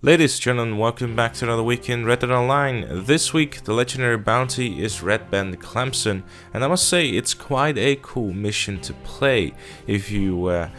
Ladies and gentlemen, welcome back to another week in Red Dead Online. This week, the legendary bounty is Red Band Clampson, and I must say it's quite a cool mission to play if you are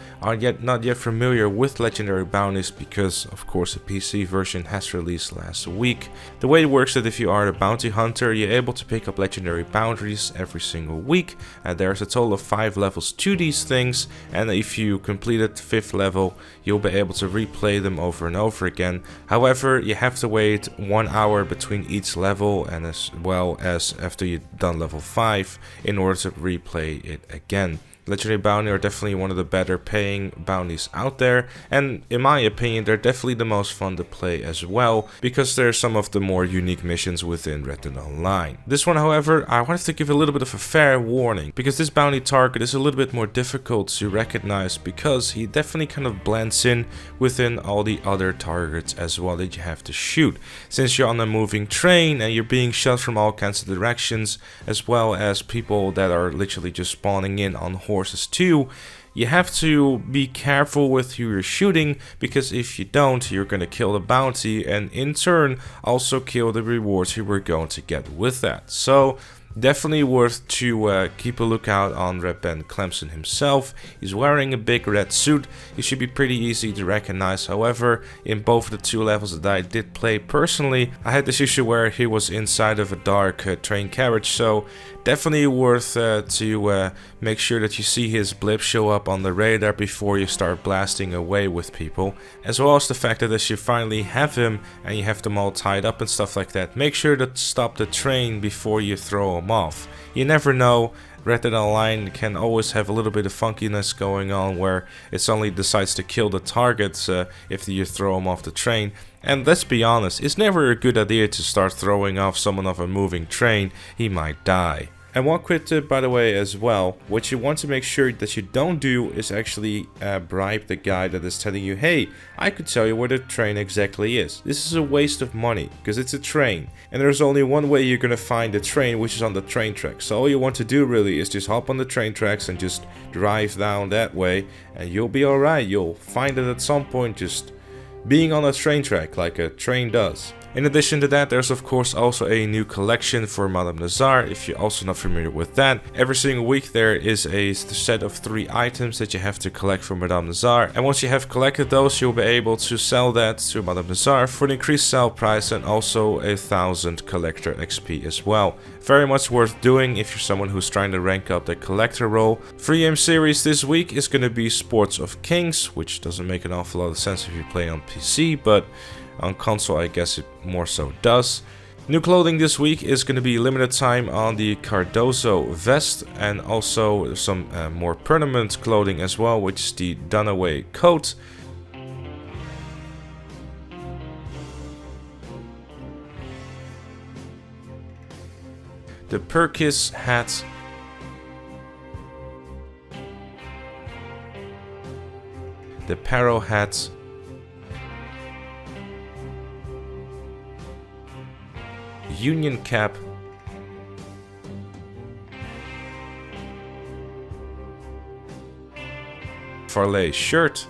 not yet familiar with legendary bounties, because of course a PC version has released last week. The way it works is that if you are a bounty hunter, you're able to pick up legendary bounties every single week. There's a total of 5 levels to these things, and if you completed the 5th level, you'll be able to replay them over and over again. However, you have to wait 1 hour between each level, and as well as after you've done level 5 in order to replay it again. Legendary bounty are definitely one of the better paying bounties out there, and in my opinion they're definitely the most fun to play as well, because they're some of the more unique missions within Red Dead Online. This one, however, I wanted to give a little bit of a fair warning, because this bounty target is a little bit more difficult to recognize, because he definitely kind of blends in within all the other targets as well that you have to shoot. Since you're on a moving train and you're being shot from all kinds of directions, as well as people that are literally just spawning in on horses too, you have to be careful with who you're shooting, because if you don't, you're gonna kill the bounty and in turn also kill the rewards you were going to get with that. So definitely worth to keep a lookout on Red Band Clampson himself. He's wearing a big red suit. He should be pretty easy to recognize. However, in both of the 2 levels that I did play personally, I had this issue where he was inside of a dark train carriage, so definitely worth to make sure that you see his blip show up on the radar before you start blasting away with people. As well as the fact that as you finally have him and you have them all tied up and stuff like that, make sure to stop the train before you throw him off. You never know. Red Dead Online can always have a little bit of funkiness going on where it suddenly decides to kill the targets if you throw them off the train. And let's be honest, it's never a good idea to start throwing off someone off a moving train. He might die. And one quick tip, by the way, as well, what you want to make sure that you don't do is actually bribe the guy that is telling you, hey, I could tell you where the train exactly is. This is a waste of money, because it's a train, and there's only one way you're gonna find the train, which is on the train tracks. So all you want to do really is just hop on the train tracks and just drive down that way, and you'll be alright. You'll find it at some point, just being on a train track like a train does. In addition to that, there's of course also a new collection for Madame Nazar, if you're also not familiar with that. Every single week there is a set of 3 items that you have to collect for Madame Nazar, and once you have collected those, you'll be able to sell that to Madame Nazar for an increased sell price and also 1,000 collector XP as well. Very much worth doing if you're someone who's trying to rank up the collector role. Free game series this week is going to be Sports of Kings, which doesn't make an awful lot of sense if you play on PC, but on console I guess it more so does. New clothing this week is going to be limited time on the Cardozo vest, and also some more permanent clothing as well, which is the Dunaway coat. The Perkis hat. The Paro hat. Union cap, Farley shirt,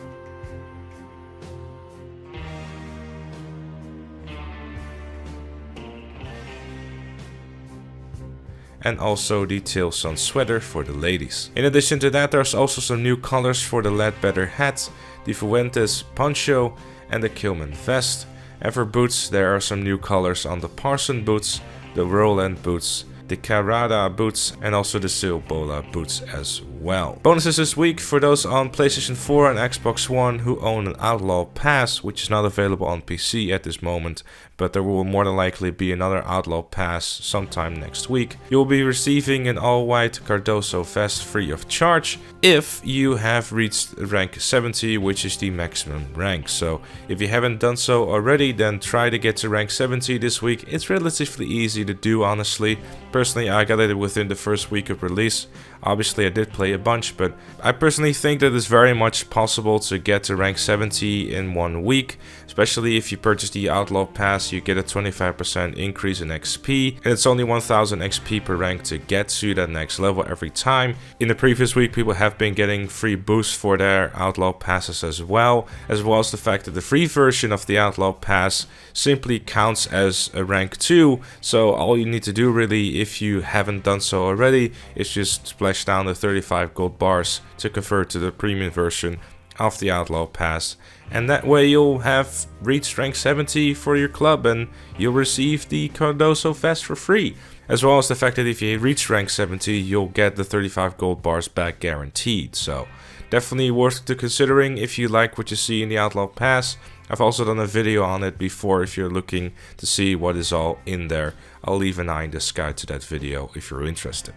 and also the Tailsun sweater for the ladies. In addition to that, there's also some new colors for the Ledbetter hat, the Fuentes poncho, and the Gtamen vest. And for boots, there are some new colors on the Parson boots, the Roland boots, the Carrada boots, and also the Silbola boots as well. Bonuses this week for those on PlayStation 4 and Xbox One who own an Outlaw Pass, which is not available on PC at this moment, but there will more than likely be another Outlaw Pass sometime next week. You'll be receiving an all-white Cardozo vest free of charge if you have reached rank 70, which is the maximum rank. So if you haven't done so already, then try to get to rank 70 this week. It's relatively easy to do, honestly. Personally, I got it within the first week of release. Obviously I did play a bunch, but I personally think that it's very much possible to get to rank 70 in 1 week, especially if you purchase the Outlaw Pass. You get a 25% increase in XP, and it's only 1000 XP per rank to get to that next level every time. In the previous week, people have been getting free boosts for their Outlaw Passes as well as the fact that the free version of the Outlaw Pass simply counts as a rank 2, so all you need to do really, if you haven't done so already, is just splash down the 35 gold bars to convert to the premium version of the Outlaw Pass, and that way you'll have reached rank 70 for your club and you'll receive the Cardoso vest for free, as well as the fact that if you reach rank 70 you'll get the 35 gold bars back guaranteed. So definitely worth considering if you like what you see in the Outlaw Pass. I've also done a video on it before if you're looking to see what is all in there. I'll leave an eye in the sky to that video if you're interested.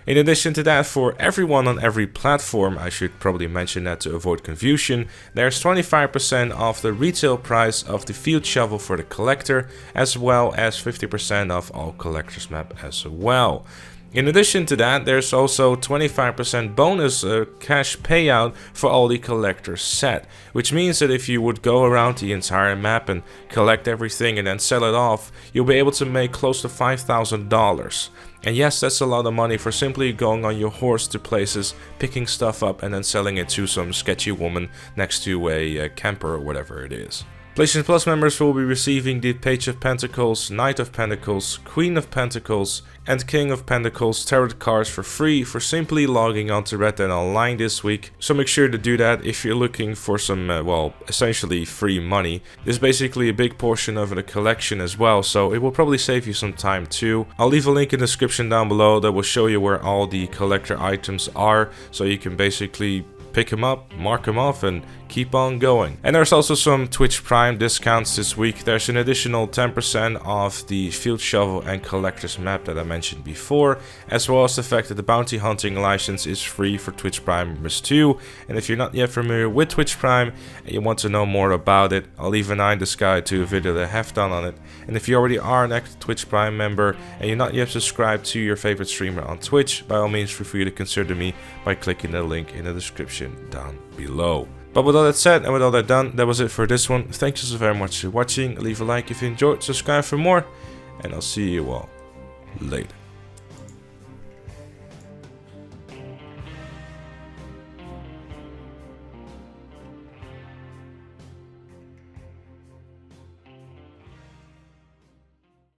In addition to that, for everyone on every platform, I should probably mention that to avoid confusion, there's 25% off the retail price of the field shovel for the collector, as well as 50% off all collector's map as well. In addition to that, there's also 25% bonus cash payout for all the collectors set, which means that if you would go around the entire map and collect everything and then sell it off, you'll be able to make close to $5,000. And yes, that's a lot of money for simply going on your horse to places, picking stuff up and then selling it to some sketchy woman next to a camper or whatever it is. PlayStation Plus members will be receiving the Page of Pentacles, Knight of Pentacles, Queen of Pentacles, and King of Pentacles tarot cards for free for simply logging on to Red Dead Online this week. So make sure to do that if you're looking for some, well, essentially free money. This is basically a big portion of the collection as well, so it will probably save you some time too. I'll leave a link in the description down below that will show you where all the collector items are, so you can basically pick them up, mark them off, and keep on going. And there's also some Twitch Prime discounts this week. There's an additional 10% off the field shovel and collector's map that I mentioned before, as well as the fact that the bounty hunting license is free for Twitch Prime members too. And if you're not yet familiar with Twitch Prime and you want to know more about it, I'll leave an eye in the sky to a video that I have done on it. And if you already are an active Twitch Prime member and you're not yet subscribed to your favorite streamer on Twitch, by all means feel free to consider me by clicking the link in the description down below. But with all that said and with all that done, that was it for this one. Thank you so very much for watching. Leave a like if you enjoyed, subscribe for more, and I'll see you all later.